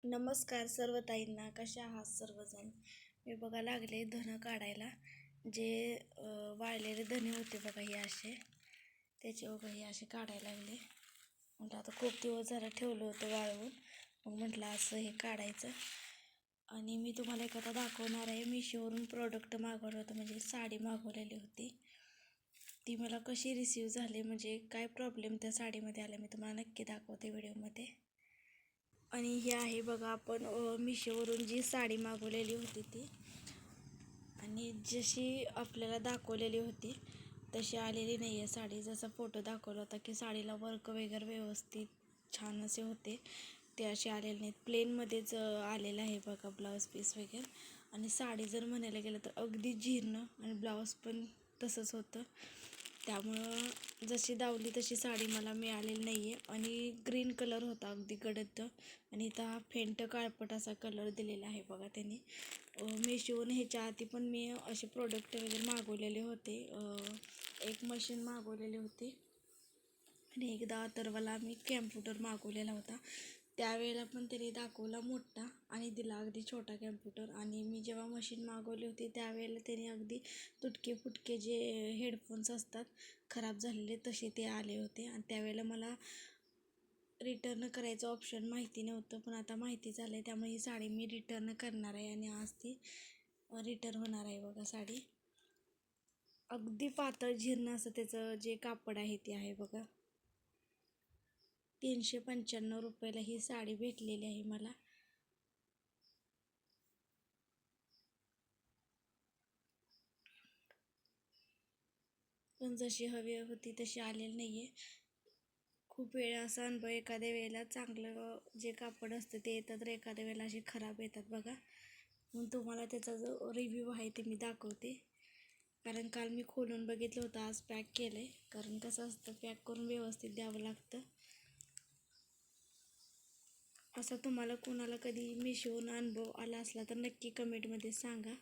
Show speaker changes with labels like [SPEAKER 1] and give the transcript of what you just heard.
[SPEAKER 1] नमस्कार सर्व ताईंना, कशा आहात सर्वजण. मी बघा लागले धनं काढायला. जे वाळलेले धने होते बघा हे असे, त्याचे बघा हे असे काढायला लागले. म्हटलं आता खूप दिवस झालं ठेवलं होतं वाळवून, मग म्हटलं असं हे काढायचं. आणि मी तुम्हाला एक आता दाखवणार आहे. मिशोवरून प्रोडक्ट मागवलं होतं, म्हणजे साडी मागवलेली होती. ती मला कशी रिसीव झाली, म्हणजे काय प्रॉब्लेम त्या साडीमध्ये आला, मी तुम्हाला नक्की दाखवते व्हिडिओमध्ये. आणि ही आहे बघा आपण मिशोवरून जी साडी मागवलेली होती ती, आणि जशी आपल्याला दाखवलेली होती तशी आलेली नाही आहे साडी. जसा फोटो दाखवला होता की साडीला वर्क वगैरे व्यवस्थित छान असे होते, ते असे आलेले नाहीत. प्लेनमध्येच आलेलं आहे बघा ब्लाऊज पीस वगैरे. आणि साडी जर म्हणायला गेलं तर अगदी जीर्ण, आणि ब्लाऊज पण तसंच होतं. त्यामुळं जशी दावली तशी साडी मला मिळालेली नाही आहे. आणि ग्रीन कलर होता अगदी गडद, आणि इथं हा फेंट काळपट असा कलर दिलेला आहे बघा त्यांनी. मिशोवरून ह्याच्या आधी पण मी असे प्रोडक्ट वगैरे मागवलेले होते. एक मशीन मागवलेली होती, आणि एकदा अथर्वला मी कॅम्प्युटर मागवलेला होता. त्यावेळेला पण त्यांनी दाखवला मोठा आणि दिला अगदी छोटा कॅम्प्युटर. आणि मी जेव्हा मशीन मागवली होती त्यावेळेला त्यांनी अगदी तुटके फुटके जे हेडफोन्स असतात खराब झालेले तसे ते आले होते. आणि त्यावेळेला मला रिटर्न करायचं ऑप्शन माहिती नव्हतं, पण आता माहिती झालं आहे. त्यामुळे ही साडी मी रिटर्न करणार आहे, आणि आज ती रिटर्न होणार आहे बघा साडी. अगदी पातळ जीर्ण असं त्याचं जे कापड आहे ते आहे बघा. 395 रुपयाला ही साडी भेटलेली आहे मला. पण जशी हवी होती तशी आलेली नाही आहे. खूप वेळा असा अनुभव, एखाद्या वेळेला चांगलं जे कापड असतं ते येतात, तर एखाद्या वेळेला असे खराब येतात बघा. म्हणून तुम्हाला त्याचा जो रिव्ह्यू आहे ते मी दाखवते. कारण काल मी खोलून बघितलं होतं, आज पॅक केलं आहे. कारण कसं असतं, पॅक करून व्यवस्थित द्यावं लागतं. असा तुम्हाला कोणाला कधी मिशोवरून अनुभव आला असला तर नक्की कमेंटमध्ये सांगा.